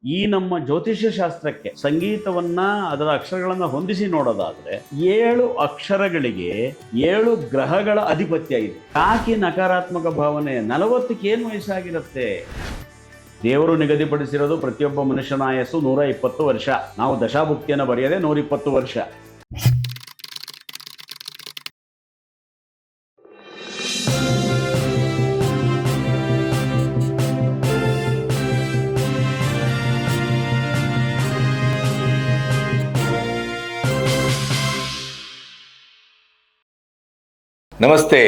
ಈ ನಮ್ಮ ಜ್ಯೋತಿಷ್ಯ ಶಾಸ್ತ್ರಕ್ಕೆ ಸಂಗೀತವನ್ನ ಅದರ ಅಕ್ಷರಗಳನ್ನ ಹೊಂದಿಸಿ ನೋಡೋದಾದ್ರೆ 7 ಅಕ್ಷರಗಳಿಗೆ 7 ಗ್ರಹಗಳ ಅಧಿಪತ್ಯ ಇದೆ. ಯಾಕೆ ನಕಾರಾತ್ಮಕ ಭಾವನೆ? 40ಕ್ಕೆ ಏನು ವಯಸ್ಸಾಗಿರುತ್ತೆ? ದೇವರು ನಿಗದಿಪಡಿಸಿರೋದು ಪ್ರತಿಯೊಬ್ಬ ಮನುಷ್ಯನ ಆಯಸ್ಸು 120 ವರ್ಷ. ನಾವು ದಶಾಭುಕ್ತಿಯನ್ನು ಬರೆಯದೆ 120 ವರ್ಷ. ನಮಸ್ತೆ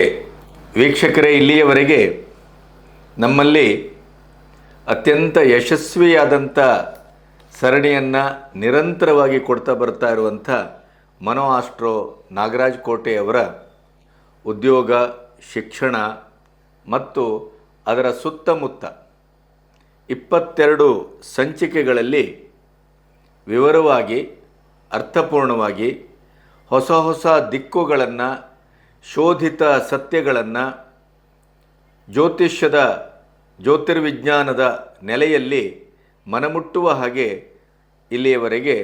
ವೀಕ್ಷಕರೇ, ಇಲ್ಲಿಯವರೆಗೆ ನಮ್ಮಲ್ಲಿ ಅತ್ಯಂತ ಯಶಸ್ವಿಯಾದಂಥ ಸರಣಿಯನ್ನು ನಿರಂತರವಾಗಿ ಕೊಡ್ತಾ ಬರ್ತಾ ಇರುವಂಥ ಮನೋ ಆಸ್ಟ್ರೋ ನಾಗರಾಜ್ ಕೋಟೆಯವರ ಉದ್ಯೋಗ, ಶಿಕ್ಷಣ ಮತ್ತು ಅದರ ಸುತ್ತಮುತ್ತ 22 ಸಂಚಿಕೆಗಳಲ್ಲಿ ವಿವರವಾಗಿ, ಅರ್ಥಪೂರ್ಣವಾಗಿ ಹೊಸ ಹೊಸ ದಿಕ್ಕುಗಳನ್ನು, ಶೋಧಿತ ಸತ್ಯಗಳನ್ನು ಜ್ಯೋತಿರ್ವಿಜ್ಞಾನದ ನೆಲೆಯಲ್ಲಿ ಮನಮುಟ್ಟುವ ಹಾಗೆ ಇಲ್ಲಿಯವರೆಗೆ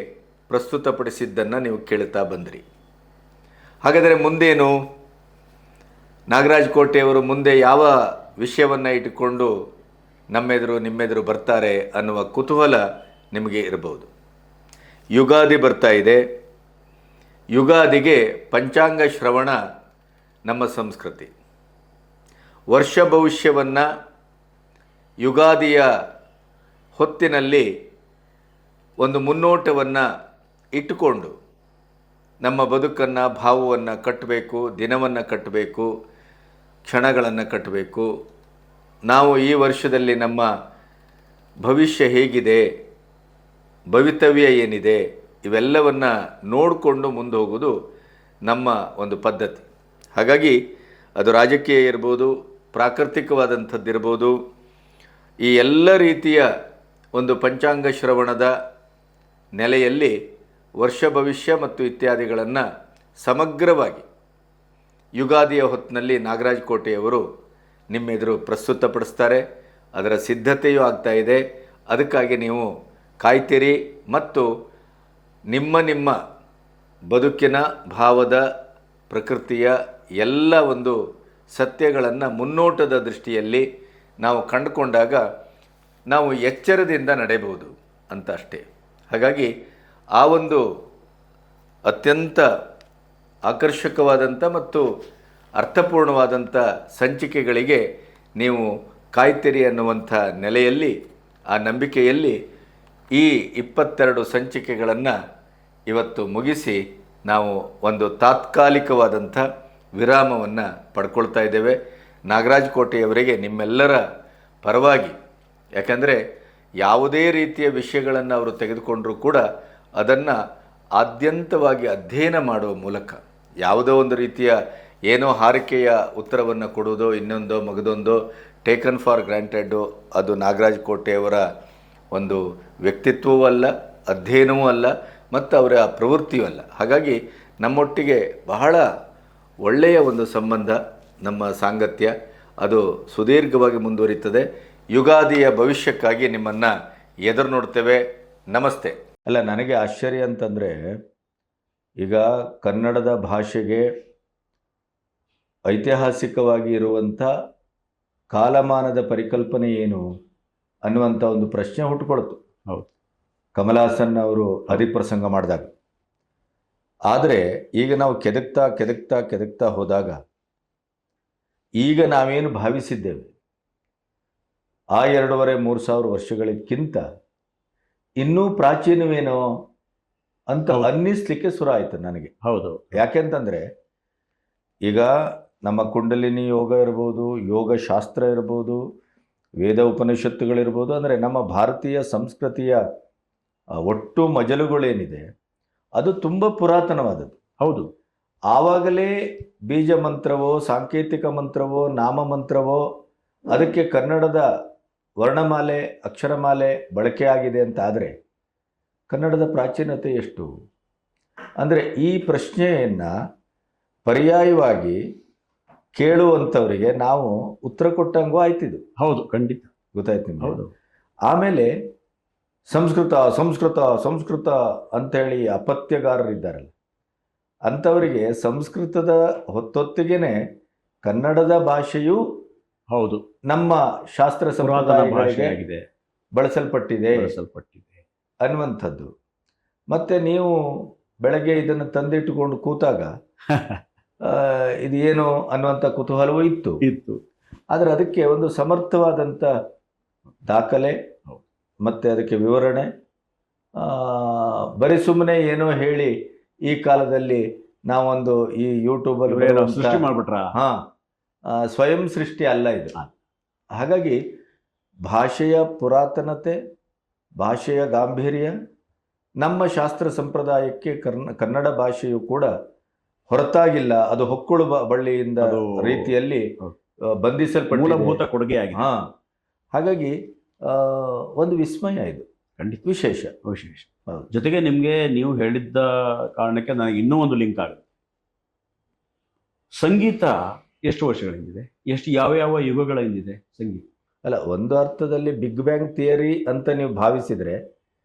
ಪ್ರಸ್ತುತಪಡಿಸಿದ್ದನ್ನು ನೀವು ಕೇಳುತ್ತಾ ಬಂದಿರಿ. ಹಾಗಾದರೆ ಮುಂದೇನು? ನಾಗರಾಜ್ ಕೋಟೆಯವರು ಮುಂದೆ ಯಾವ ವಿಷಯವನ್ನು ಇಟ್ಟುಕೊಂಡು ನಿಮ್ಮೆದುರು ಬರ್ತಾರೆ ಅನ್ನುವ ಕುತೂಹಲ ನಿಮಗೆ ಇರಬಹುದು. ಯುಗಾದಿ ಬರ್ತಾ ಇದೆ. ಯುಗಾದಿಗೆ ಪಂಚಾಂಗ ಶ್ರವಣ ನಮ್ಮ ಸಂಸ್ಕೃತಿ. ವರ್ಷ ಭವಿಷ್ಯವನ್ನು ಯುಗಾದಿಯ ಹೊತ್ತಿನಲ್ಲಿ ಒಂದು ಮುನ್ನೋಟವನ್ನು ಇಟ್ಟುಕೊಂಡು ನಮ್ಮ ಬದುಕನ್ನು, ಭಾವವನ್ನು ಕಟ್ಟಬೇಕು, ದಿನವನ್ನು ಕಟ್ಟಬೇಕು, ಕ್ಷಣಗಳನ್ನು ಕಟ್ಟಬೇಕು. ನಾವು ಈ ವರ್ಷದಲ್ಲಿ ನಮ್ಮ ಭವಿಷ್ಯ ಹೇಗಿದೆ, ಭವಿತವ್ಯ ಏನಿದೆ, ಇವೆಲ್ಲವನ್ನು ನೋಡಿಕೊಂಡು ಮುಂದೆ ಹೋಗೋದು ನಮ್ಮ ಒಂದು ಪದ್ಧತಿ. ಹಾಗಾಗಿ ಅದು ರಾಜಕೀಯ ಇರ್ಬೋದು, ಪ್ರಾಕೃತಿಕವಾದಂಥದ್ದಿರ್ಬೋದು, ಈ ಎಲ್ಲ ರೀತಿಯ ಒಂದು ಪಂಚಾಂಗ ಶ್ರವಣದ ನೆಲೆಯಲ್ಲಿ ವರ್ಷ ಭವಿಷ್ಯ ಮತ್ತು ಇತ್ಯಾದಿಗಳನ್ನು ಸಮಗ್ರವಾಗಿ ಯುಗಾದಿಯ ಹೊತ್ತಿನಲ್ಲಿ ನಾಗರಾಜ್ ಕೋಟೆಯವರು ನಿಮ್ಮೆದುರು ಪ್ರಸ್ತುತಪಡಿಸ್ತಾರೆ. ಅದರ ಸಿದ್ಧತೆಯೂ ಆಗ್ತಾ ಇದೆ. ಅದಕ್ಕಾಗಿ ನೀವು ಕಾಯ್ತೀರಿ ಮತ್ತು ನಿಮ್ಮ ಬದುಕಿನ, ಭಾವದ, ಪ್ರಕೃತಿಯ ಎಲ್ಲ ಒಂದು ಸತ್ಯಗಳನ್ನು ಮುನ್ನೋಟದ ದೃಷ್ಟಿಯಲ್ಲಿ ನಾವು ಕಂಡುಕೊಂಡಾಗ ನಾವು ಎಚ್ಚರದಿಂದ ನಡೆಯಬಹುದು ಅಂತ ಅಷ್ಟೇ. ಹಾಗಾಗಿ ಆ ಒಂದು ಅತ್ಯಂತ ಆಕರ್ಷಕವಾದಂಥ ಮತ್ತು ಅರ್ಥಪೂರ್ಣವಾದಂಥ ಸಂಚಿಕೆಗಳಿಗೆ ನೀವು ಕಾಯ್ತೀರಿ ಅನ್ನುವಂಥ ನೆಲೆಯಲ್ಲಿ, ಆ ನಂಬಿಕೆಯಲ್ಲಿ ಈ 22 ಸಂಚಿಕೆಗಳನ್ನು ಇವತ್ತು ಮುಗಿಸಿ ನಾವು ಒಂದು ತಾತ್ಕಾಲಿಕವಾದಂಥ ವಿರಾಮವನ್ನು ಪಡ್ಕೊಳ್ತಾ ಇದ್ದೇವೆ. ನಾಗರಾಜ್ ಕೋಟೆಯವರಿಗೆ ನಿಮ್ಮೆಲ್ಲರ ಪರವಾಗಿ, ಯಾಕಂದರೆ ಯಾವುದೇ ರೀತಿಯ ವಿಷಯಗಳನ್ನು ಅವರು ತೆಗೆದುಕೊಂಡರೂ ಕೂಡ ಅದನ್ನು ಆದ್ಯಂತವಾಗಿ ಅಧ್ಯಯನ ಮಾಡುವ ಮೂಲಕ, ಯಾವುದೋ ಒಂದು ರೀತಿಯ ಏನೋ ಹಾರಿಕೆಯ ಉತ್ತರವನ್ನು ಕೊಡುವುದೋ, ಇನ್ನೊಂದೋ ಮಗದೊಂದೋ ಟೇಕನ್ ಫಾರ್ ಗ್ರಾಂಟೆಡ್ಡು, ಅದು ನಾಗರಾಜ್ ಕೋಟೆಯವರ ಒಂದು ವ್ಯಕ್ತಿತ್ವವೂ ಅಲ್ಲ, ಅಧ್ಯಯನವೂ ಅಲ್ಲ, ಮತ್ತು ಅವರ ಪ್ರವೃತ್ತಿಯೂ ಅಲ್ಲ. ಹಾಗಾಗಿ ನಮ್ಮೊಟ್ಟಿಗೆ ಬಹಳ ಒಳ್ಳೆಯ ಒಂದು ಸಂಬಂಧ, ನಮ್ಮ ಸಾಂಗತ್ಯ ಅದು ಸುದೀರ್ಘವಾಗಿ ಮುಂದುವರಿಯುತ್ತದೆ. ಯುಗಾದಿಯ ಭವಿಷ್ಯಕ್ಕಾಗಿ ನಿಮ್ಮನ್ನು ಎದುರು ನೋಡ್ತೇವೆ. ನಮಸ್ತೆ. ಅಲ್ಲ, ನನಗೆ ಆಶ್ಚರ್ಯ ಅಂತಂದರೆ, ಈಗ ಕನ್ನಡದ ಭಾಷೆಗೆ ಐತಿಹಾಸಿಕವಾಗಿ ಇರುವಂಥ ಕಾಲಮಾನದ ಪರಿಕಲ್ಪನೆ ಏನು ಅನ್ನುವಂಥ ಒಂದು ಪ್ರಶ್ನೆ ಹುಟ್ಟುಕೊಳ್ತು. ಹೌದು, ಕಮಲಾಸನ್ ಅವರು ಹರಿಪ್ರಸಂಗ ಮಾಡಿದಾಗ. ಆದರೆ ಈಗ ನಾವು ಕೆದಕ್ತಾ ಹೋದಾಗ ಈಗ ನಾವೇನು ಭಾವಿಸಿದ್ದೇವೆ ಆ 2,500-3,000 ವರ್ಷಗಳಿಗಿಂತ ಇನ್ನೂ ಪ್ರಾಚೀನವೇನೋ ಅಂತ ಅನ್ನಿಸ್ಲಿಕ್ಕೆ ಶುರು ಆಯಿತು ನನಗೆ. ಹೌದು. ಯಾಕೆಂತಂದರೆ ಈಗ ನಮ್ಮ ಕುಂಡಲಿನಿ ಯೋಗ ಇರ್ಬೋದು, ಯೋಗಶಾಸ್ತ್ರ ಇರ್ಬೋದು, ವೇದ ಉಪನಿಷತ್ತುಗಳಿರ್ಬೋದು, ಅಂದರೆ ನಮ್ಮ ಭಾರತೀಯ ಸಂಸ್ಕೃತಿಯ ಒಟ್ಟು ಮಜಲುಗಳೇನಿದೆ ಅದು ತುಂಬ ಪುರಾತನವಾದದ್ದು. ಹೌದು. ಆವಾಗಲೇ ಬೀಜ ಮಂತ್ರವೋ, ಸಾಂಕೇತಿಕ ಮಂತ್ರವೋ, ನಾಮ ಮಂತ್ರವೋ, ಅದಕ್ಕೆ ಕನ್ನಡದ ವರ್ಣಮಾಲೆ, ಅಕ್ಷರಮಾಲೆ ಬಳಕೆಯಾಗಿದೆ ಅಂತ ಆದರೆ ಕನ್ನಡದ ಪ್ರಾಚೀನತೆ ಎಷ್ಟು? ಅಂದರೆ ಈ ಪ್ರಶ್ನೆಯನ್ನು ಪರ್ಯಾಯವಾಗಿ ಕೇಳುವಂಥವರಿಗೆ ನಾವು ಉತ್ತರ ಕೊಟ್ಟಂಗೂ ಆಯ್ತಿದ್ದು. ಹೌದು, ಖಂಡಿತ ಗೊತ್ತಾಯ್ತು ನಿಮಗೆ. ಹೌದು. ಆಮೇಲೆ ಸಂಸ್ಕೃತ ಸಂಸ್ಕೃತ ಸಂಸ್ಕೃತ ಅಂತೇಳಿ ಅಪತ್ಯಗಾರರಿದ್ದಾರಲ್ಲ, ಅಂಥವರಿಗೆ ಸಂಸ್ಕೃತದ ಹೊತ್ತೊತ್ತಿಗೆನೆ ಕನ್ನಡದ ಭಾಷೆಯು ಹೌದು, ನಮ್ಮ ಶಾಸ್ತ್ರ ಪುರಾತನ ಸಂಪ್ರದಾಯಗಳಿಗೆ ಭಾಷೆಯಾಗಿದೆ, ಬಳಸಲ್ಪಟ್ಟಿದೆ ಬಳಸಲ್ಪಟ್ಟಿದೆ. ಅನ್ನುವಂಥದ್ದು. ಮತ್ತೆ ನೀವು ಬೆಳಗ್ಗೆ ಇದನ್ನು ತಂದಿಟ್ಟುಕೊಂಡು ಕೂತಾಗ ಇದು ಏನು ಅನ್ನುವಂಥ ಕುತೂಹಲವೂ ಇತ್ತು. ಆದರೆ ಅದಕ್ಕೆ ಒಂದು ಸಮರ್ಥವಾದಂಥ ದಾಖಲೆ ಮತ್ತು ಅದಕ್ಕೆ ವಿವರಣೆ, ಬರೀ ಸುಮ್ಮನೆ ಏನೋ ಹೇಳಿ ಈ ಕಾಲದಲ್ಲಿ ನಾವೊಂದು ಈ ಯೂಟ್ಯೂಬಲ್ಲಿ ಸೃಷ್ಟಿ ಮಾಡ್ಬಿಟ್ರ, ಸ್ವಯಂ ಸೃಷ್ಟಿ ಅಲ್ಲ ಇದು. ಹಾಗಾಗಿ ಭಾಷೆಯ ಪುರಾತನತೆ, ಭಾಷೆಯ ಗಾಂಭೀರ್ಯ, ನಮ್ಮ ಶಾಸ್ತ್ರ ಸಂಪ್ರದಾಯಕ್ಕೆ ಕನ್ನಡ ಭಾಷೆಯು ಕೂಡ ಹೊರತಾಗಿಲ್ಲ, ಅದು ಹೊಕ್ಕುಳು ಬಳ್ಳಿಯಿಂದ ರೀತಿಯಲ್ಲಿ ಬಂಧಿಸಲ್ಪಟ್ಟ ಮೂಲಭೂತ ಕೊಡುಗೆ ಆಗಿದೆ. ಹಾಗಾಗಿ ಒಂದು ವಿಸ್ಮಯ ಇದು, ಖಂಡಿತ ವಿಶೇಷ. ಜೊತೆಗೆ ನಿಮಗೆ ನೀವು ಹೇಳಿದ್ದ ಕಾರಣಕ್ಕೆ ನನಗೆ ಇನ್ನೂ ಒಂದು ಲಿಂಕ್ ಆಗುತ್ತೆ. ಸಂಗೀತ ಎಷ್ಟು ವರ್ಷಗಳಿಂದಿದೆ, ಯಾವ ಯಾವ ಯುಗಗಳ ಹಿಂದಿದೆ ಸಂಗೀತ? ಅಲ್ಲ, ಒಂದು ಅರ್ಥದಲ್ಲಿ ಬಿಗ್ ಬ್ಯಾಂಗ್ ಥಿಯರಿ ಅಂತ ನೀವು ಭಾವಿಸಿದ್ರೆ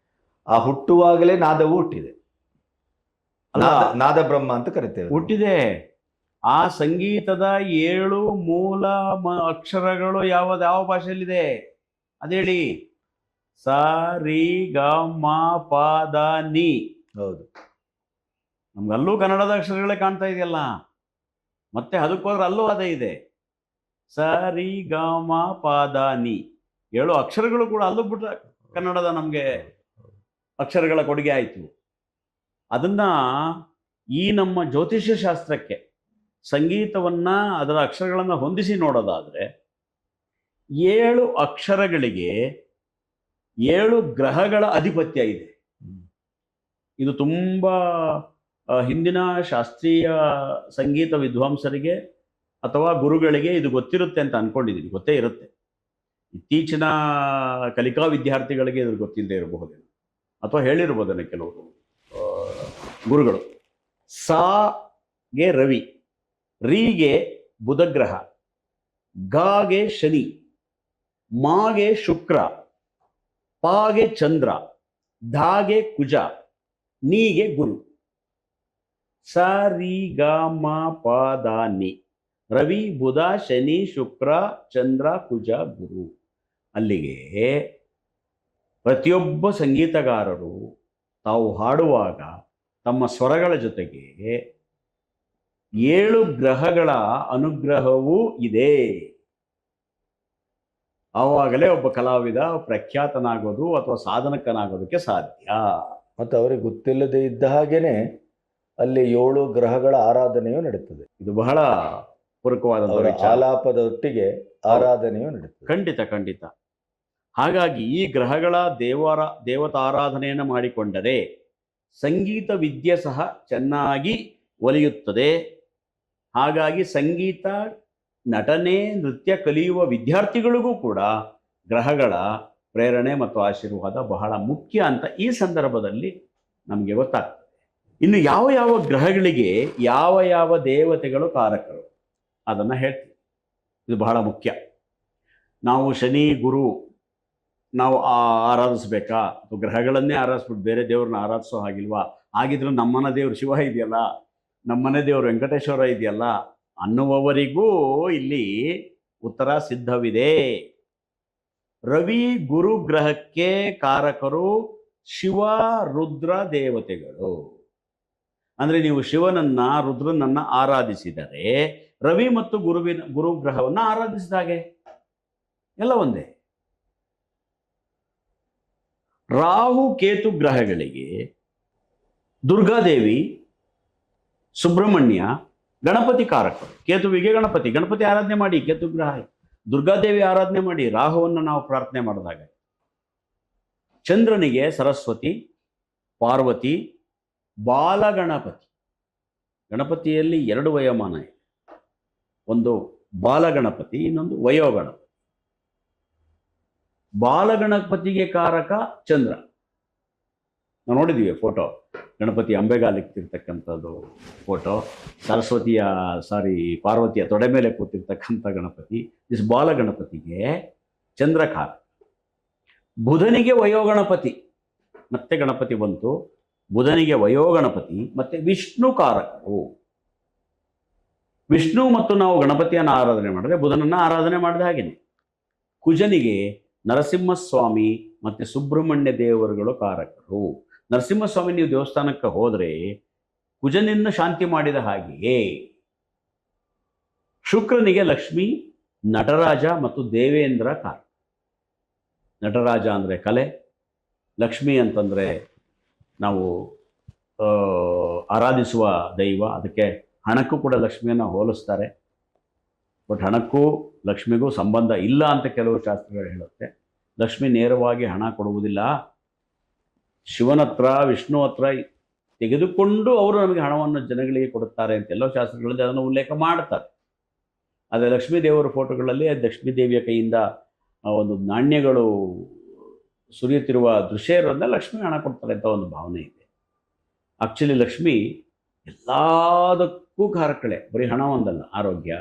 ಆ ಹುಟ್ಟುವಾಗಲೇ ನಾದವು ಹುಟ್ಟಿದೆ. ನಾದ ಬ್ರಹ್ಮ ಅಂತ ಕರಿತೇವೆ, ಹುಟ್ಟಿದೆ. ಆ ಸಂಗೀತದ 7 ಮೂಲ ಅಕ್ಷರಗಳು ಯಾವ ಭಾಷೆಯಲ್ಲಿದೆ ಅದೇಳಿ? ಸ ರಿ ಗ ಮ ಪ ದ ನಿ. ಹೌದು, ನಮ್ಗಲ್ಲೂ ಕನ್ನಡದ ಅಕ್ಷರಗಳೇ ಕಾಣ್ತಾ ಇದೆಯಲ್ಲ, ಮತ್ತೆ ಅದಕ್ಕೆ ಹೋದ್ರೆ ಅಲ್ಲೂ ಅದೇ ಇದೆ. ಸ ರಿ ಗ ಮ ಪ ದ ನಿ 7 ಅಕ್ಷರಗಳು ಕೂಡ ಅಲ್ಲೂ ಬಿಟ್ಟ ಕನ್ನಡದ ನಮಗೆ ಅಕ್ಷರಗಳ ಕೊಡುಗೆ ಆಯಿತು. ಅದನ್ನ ಈ ನಮ್ಮ ಜ್ಯೋತಿಷ್ಯ ಶಾಸ್ತ್ರಕ್ಕೆ ಸಂಗೀತವನ್ನ ಅದರ ಅಕ್ಷರಗಳನ್ನು ಹೊಂದಿಸಿ ನೋಡೋದಾದ್ರೆ 7 ಅಕ್ಷರಗಳಿಗೆ 7 ಗ್ರಹಗಳ ಆಧಿಪತ್ಯ ಇದೆ. ಇದು ತುಂಬಾ ಹಿಂದಿನ ಶಾಸ್ತ್ರೀಯ ಸಂಗೀತ ವಿದ್ವಾಂಸರಿಗೆ ಅಥವಾ ಗುರುಗಳಿಗೆ ಇದು ಗೊತ್ತಿರುತ್ತೆ ಅಂತ ಅನ್ಕೊಂಡಿದ್ದೀನಿ. ಗೊತ್ತೇ ಇರುತ್ತೆ. ಇತ್ತೀಚಿನ ಕಲಿಕಾ ವಿದ್ಯಾರ್ಥಿಗಳಿಗೆ ಇದು ಗೊತ್ತಿಲ್ಲದೆ ಇರಬಹುದೇನೋ, ಅಥವಾ ಹೇಳಿರ್ಬೋದೇನೋ ಕೆಲವರು ಗುರುಗಳು. ಸಾಗೆ ರವಿ, ರೀಗೆ ಬುಧಗ್ರಹ, ಗಾಗೆ ಶನಿ, ಮಾಗೆ ಶುಕ್ರ, ಪಾಗೆ ಚಂದ್ರ, ಧಾಗೆ ಕುಜ, ನೀಗೆ ಗುರು. ಸ ರಿ ಗ ಮ ಪ ದ ನಿ. ರವಿ, ಬುಧ, ಶನಿ, ಶುಕ್ರ, ಚಂದ್ರ, ಕುಜ, ಗುರು. ಅಲ್ಲಿಗೆ ಪ್ರತಿಯೊಬ್ಬ ಸಂಗೀತಗಾರರು ತಾವು ಹಾಡುವಾಗ ತಮ್ಮ ಸ್ವರಗಳ ಜೊತೆಗೆ 7 ಗ್ರಹಗಳ ಅನುಗ್ರಹವೂ ಇದೆ. ಆವಾಗಲೇ ಒಬ್ಬ ಕಲಾವಿದ ಪ್ರಖ್ಯಾತನಾಗೋದು ಅಥವಾ ಸಾಧಕನಾಗೋದಕ್ಕೆ ಸಾಧ್ಯ. ಮತ್ತು ಅವರಿಗೆ ಗೊತ್ತಿಲ್ಲದೆ ಇದ್ದ ಹಾಗೇನೆ ಅಲ್ಲಿ 7 ಗ್ರಹಗಳ ಆರಾಧನೆಯೂ ನಡೀತದೆ. ಇದು ಬಹಳ ಪೂರಕವಾದ ಆಲಾಪದೊಟ್ಟಿಗೆ ಆರಾಧನೆಯೂ ನಡೀತದೆ. ಖಂಡಿತ ಖಂಡಿತ. ಹಾಗಾಗಿ ಈ ಗ್ರಹಗಳ ದೇವತಾರಾಧನೆಯನ್ನು ಮಾಡಿಕೊಂಡರೆ ಸಂಗೀತ ವಿದ್ಯೆ ಸಹ ಚೆನ್ನಾಗಿ ಒಲಿಯುತ್ತದೆ. ಹಾಗಾಗಿ ಸಂಗೀತ, ನಟನೆ, ನೃತ್ಯ ಕಲಿಯುವ ವಿದ್ಯಾರ್ಥಿಗಳಿಗೂ ಕೂಡ ಗ್ರಹಗಳ ಪ್ರೇರಣೆ ಮತ್ತು ಆಶೀರ್ವಾದ ಬಹಳ ಮುಖ್ಯ ಅಂತ ಈ ಸಂದರ್ಭದಲ್ಲಿ ನಮಗೆ ಗೊತ್ತಾಗ್ತದೆ. ಇನ್ನು ಯಾವ ಯಾವ ಗ್ರಹಗಳಿಗೆ ಯಾವ ಯಾವ ದೇವತೆಗಳು ಕಾರಕರು ಅದನ್ನು ಹೇಳ್ತೀವಿ. ಇದು ಬಹಳ ಮುಖ್ಯ. ನಾವು ಶನಿ, ಗುರು ನಾವು ಆರಾಧಿಸ್ಬೇಕಾ, ಅಥವಾ ಗ್ರಹಗಳನ್ನೇ ಆರಾಧಿಸ್ಬಿಟ್ಟು ಬೇರೆ ದೇವ್ರನ್ನ ಆರಾಧಿಸೋ ಹಾಗಿಲ್ವಾ? ಆಗಿದ್ರು ನಮ್ಮನೆ ದೇವ್ರು ಶಿವ ಇದೆಯಲ್ಲ, ನಮ್ಮನೆ ದೇವರು ವೆಂಕಟೇಶ್ವರ ಇದೆಯಲ್ಲ ಅನ್ನುವವರಿಗೂ ಇಲ್ಲಿ ಉತ್ತರ ಸಿದ್ಧವಿದೆ. ರವಿ, ಗುರು ಗ್ರಹಕ್ಕೆ ಕಾರಕರು ಶಿವ, ರುದ್ರ ದೇವತೆಗಳು. ಅಂದ್ರೆ ನೀವು ಶಿವನನ್ನ, ರುದ್ರನನ್ನ ಆರಾಧಿಸಿದರೆ ರವಿ ಮತ್ತು ಗುರು ಗ್ರಹವನ್ನ ಆರಾಧಿಸಿದ ಹಾಗೆ, ಎಲ್ಲ ಒಂದೇ. ರಾಹು, ಕೇತು ಗ್ರಹಗಳಿಗೆ ದುರ್ಗಾದೇವಿ, ಸುಬ್ರಹ್ಮಣ್ಯ, ಗಣಪತಿ ಕಾರಕರು. ಕೇತುವಿಗೆ ಗಣಪತಿ ಆರಾಧನೆ ಮಾಡಿ, ಕೇತು ಗ್ರಹ. ದುರ್ಗಾದೇವಿ ಆರಾಧನೆ ಮಾಡಿ, ರಾಹುವನ್ನು ನಾವು ಪ್ರಾರ್ಥನೆ ಮಾಡಿದಾಗ. ಚಂದ್ರನಿಗೆ ಸರಸ್ವತಿ, ಪಾರ್ವತಿ, ಬಾಲಗಣಪತಿ. ಗಣಪತಿಯಲ್ಲಿ 2 ವಯೋಮಾನ ಇದೆ. ಒಂದು ಬಾಲಗಣಪತಿ, ಇನ್ನೊಂದು ವಯೋಗಣಪತಿ. ಬಾಲಗಣಪತಿಗೆ ಕಾರಕ ಚಂದ್ರ. ನಾವು ನೋಡಿದ್ದೀವಿ ಫೋಟೋ, ಗಣಪತಿ ಅಂಬೆಗಾಲಿಕ್ತಿರ್ತಕ್ಕಂಥದ್ದು ಫೋಟೋ, ಪಾರ್ವತಿಯ ತೊಡೆ ಮೇಲೆ ಕೂತಿರ್ತಕ್ಕಂಥ ಗಣಪತಿ. ಬಾಲಗಣಪತಿಗೆ ಚಂದ್ರಕಾರ. ಬುಧನಿಗೆ ವಯೋಗಣಪತಿ, ಮತ್ತೆ ಗಣಪತಿ ಬಂತು. ಬುಧನಿಗೆ ವಯೋಗಣಪತಿ ಮತ್ತೆ ವಿಷ್ಣು ಕಾರಕರು. ವಿಷ್ಣು ಮತ್ತು ನಾವು ಗಣಪತಿಯನ್ನು ಆರಾಧನೆ ಮಾಡಿದ್ರೆ ಬುಧನನ್ನ ಆರಾಧನೆ ಮಾಡಿದ ಹಾಗೇನೆ. ಕುಜನಿಗೆ ನರಸಿಂಹಸ್ವಾಮಿ ಮತ್ತೆ ಸುಬ್ರಹ್ಮಣ್ಯ ದೇವರುಗಳು ಕಾರಕರು. ನರಸಿಂಹಸ್ವಾಮಿ ನೀವು ದೇವಸ್ಥಾನಕ್ಕೆ ಹೋದರೆ ಕುಜನಿಂದ ಶಾಂತಿ ಮಾಡಿದ ಹಾಗೆಯೇ. ಶುಕ್ರನಿಗೆ ಲಕ್ಷ್ಮಿ, ನಟರಾಜ ಮತ್ತು ದೇವೇಂದ್ರ ಕಾರಕ. ನಟರಾಜ ಅಂದರೆ ಕಲೆ, ಲಕ್ಷ್ಮಿ ಅಂತಂದರೆ ನಾವು ಆರಾಧಿಸುವ ದೈವ. ಅದಕ್ಕೆ ಹಣಕ್ಕೂ ಕೂಡ ಲಕ್ಷ್ಮಿಯನ್ನು ಹೋಲಿಸ್ತಾರೆ. ಬಟ್ ಹಣಕ್ಕೂ ಲಕ್ಷ್ಮಿಗೂ ಸಂಬಂಧ ಇಲ್ಲ ಅಂತ ಕೆಲವು ಶಾಸ್ತ್ರಗಳು ಹೇಳುತ್ತೆ. ಲಕ್ಷ್ಮಿ ನೇರವಾಗಿ ಹಣ ಕೊಡುವುದಿಲ್ಲ. ಶಿವನ ಹತ್ರ, ವಿಷ್ಣು ಹತ್ರ ತೆಗೆದುಕೊಂಡು ಅವರು ನಮಗೆ ಹಣವನ್ನು ಜನಗಳಿಗೆ ಕೊಡುತ್ತಾರೆ ಅಂತ ಎಲ್ಲೋ ಶಾಸ್ತ್ರಗಳಲ್ಲಿ ಅದನ್ನು ಉಲ್ಲೇಖ ಮಾಡ್ತಾರೆ. ಆದರೆ ಲಕ್ಷ್ಮೀ ದೇವರ ಫೋಟೋಗಳಲ್ಲಿ ಲಕ್ಷ್ಮೀ ದೇವಿಯ ಕೈಯಿಂದ ಒಂದು ನಾಣ್ಯಗಳು ಸುರಿಯುತ್ತಿರುವ ದೃಶ್ಯ ಇರೋದ್ರಿಂದ ಲಕ್ಷ್ಮಿ ಹಣ ಕೊಡ್ತಾರೆ ಅಂತ ಒಂದು ಭಾವನೆ ಇದೆ. ಆಕ್ಚುಲಿ ಲಕ್ಷ್ಮಿ ಎಲ್ಲದಕ್ಕೂ ಕಾರಕಳೆ, ಬರೀ ಹಣ ಒಂದಲ್ಲ, ಆರೋಗ್ಯ,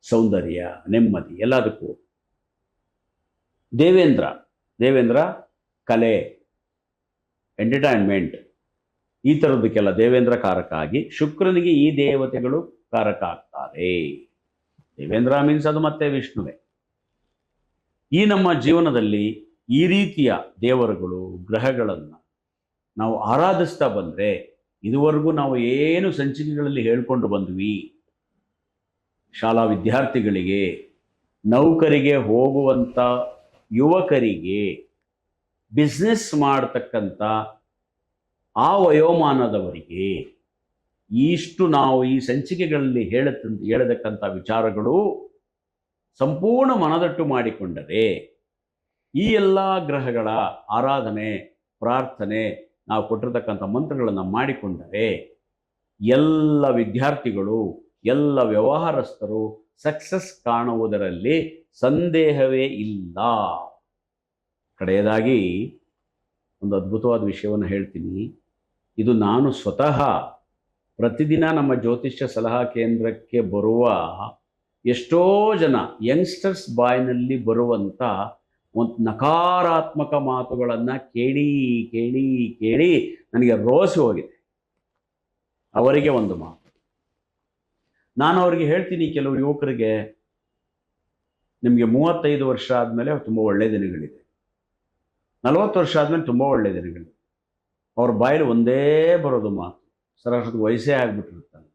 ಸೌಂದರ್ಯ, ನೆಮ್ಮದಿ, ಎಲ್ಲದಕ್ಕೂ. ದೇವೇಂದ್ರ ಕಲೆ, ಎಂಟರ್ಟೈನ್ಮೆಂಟ್, ಈ ಥರದಕ್ಕೆಲ್ಲ ದೇವೇಂದ್ರ ಕಾರಕ ಆಗಿ ಶುಕ್ರನಿಗೆ ಈ ದೇವತೆಗಳು ಕಾರಕ ಆಗ್ತಾರೆ. ದೇವೇಂದ್ರ ಮೀನ್ಸ್ ಅದು ಮತ್ತೆ ವಿಷ್ಣುವೇ. ಈ ನಮ್ಮ ಜೀವನದಲ್ಲಿ ಈ ರೀತಿಯ ದೇವರುಗಳು, ಗ್ರಹಗಳನ್ನು ನಾವು ಆರಾಧಿಸ್ತಾ ಬಂದರೆ, ಇದುವರೆಗೂ ನಾವು ಏನು ಸಂಚಿಕೆಗಳಲ್ಲಿ ಹೇಳ್ಕೊಂಡು ಬಂದ್ವಿ, ಶಾಲಾ ವಿದ್ಯಾರ್ಥಿಗಳಿಗೆ, ನೌಕರಿಗೆ ಹೋಗುವಂಥ ಯುವಕರಿಗೆ, ಬಿಸ್ನೆಸ್ ಮಾಡತಕ್ಕಂಥ ಆ ವಯೋಮಾನದವರಿಗೆ, ಇಷ್ಟು ನಾವು ಈ ಸಂಚಿಕೆಗಳಲ್ಲಿ ಹೇಳತಕ್ಕಂಥ ವಿಚಾರಗಳು ಸಂಪೂರ್ಣ ಮನದಟ್ಟು ಮಾಡಿಕೊಂಡರೆ, ಈ ಎಲ್ಲ ಗ್ರಹಗಳ ಆರಾಧನೆ, ಪ್ರಾರ್ಥನೆ, ನಾವು ಕೊಟ್ಟಿರ್ತಕ್ಕಂಥ ಮಂತ್ರಗಳನ್ನು ಮಾಡಿಕೊಂಡರೆ ಎಲ್ಲ ವಿದ್ಯಾರ್ಥಿಗಳು, ಎಲ್ಲ ವ್ಯವಹಾರಸ್ಥರು ಸಕ್ಸಸ್ ಕಾಣುವುದರಲ್ಲಿ ಸಂದೇಹವೇ ಇಲ್ಲ. ಕಡೆಯದಾಗಿ ಒಂದು ಅದ್ಭುತವಾದ ವಿಷಯವನ್ನು ಹೇಳ್ತೀನಿ. ಇದು ನಾನು ಸ್ವತಃ ಪ್ರತಿದಿನ ನಮ್ಮ ಜ್ಯೋತಿಷ್ಯ ಸಲಹಾ ಕೇಂದ್ರಕ್ಕೆ ಬರುವ ಎಷ್ಟೋ ಜನ ಯಂಗ್ಸ್ಟರ್ಸ್ ಬಾಯ್ನಲ್ಲಿ ಬರುವಂಥ ಒಂದು ನಕಾರಾತ್ಮಕ ಮಾತುಗಳನ್ನು ಕೇಳಿ ಕೇಳಿ ಕೇಳಿ ನನಗೆ ರೋಸಿ ಹೋಗಿದೆ. ಅವರಿಗೆ ಒಂದು ಮಾತು ನಾನು ಅವರಿಗೆ ಹೇಳ್ತೀನಿ, ಕೆಲವು ಯುವಕರಿಗೆ ನಿಮಗೆ 35 ವರ್ಷ ಆದಮೇಲೆ ತುಂಬ ಒಳ್ಳೆಯ ದಿನಗಳಿದೆ, 40 ವರ್ಷ ಆದಮೇಲೆ ತುಂಬ ಒಳ್ಳೆಯ ದಿನಗಳಿದೆ. ಅವ್ರ ಬಾಯಲ್ಲಿ ಒಂದೇ ಬರೋದು ಮಾತು, ಸರ್ ಅಷ್ಟೊಂದು ವಯಸ್ಸೇ ಆಗಿಬಿಟ್ಟಿರ್ತಾನೆ.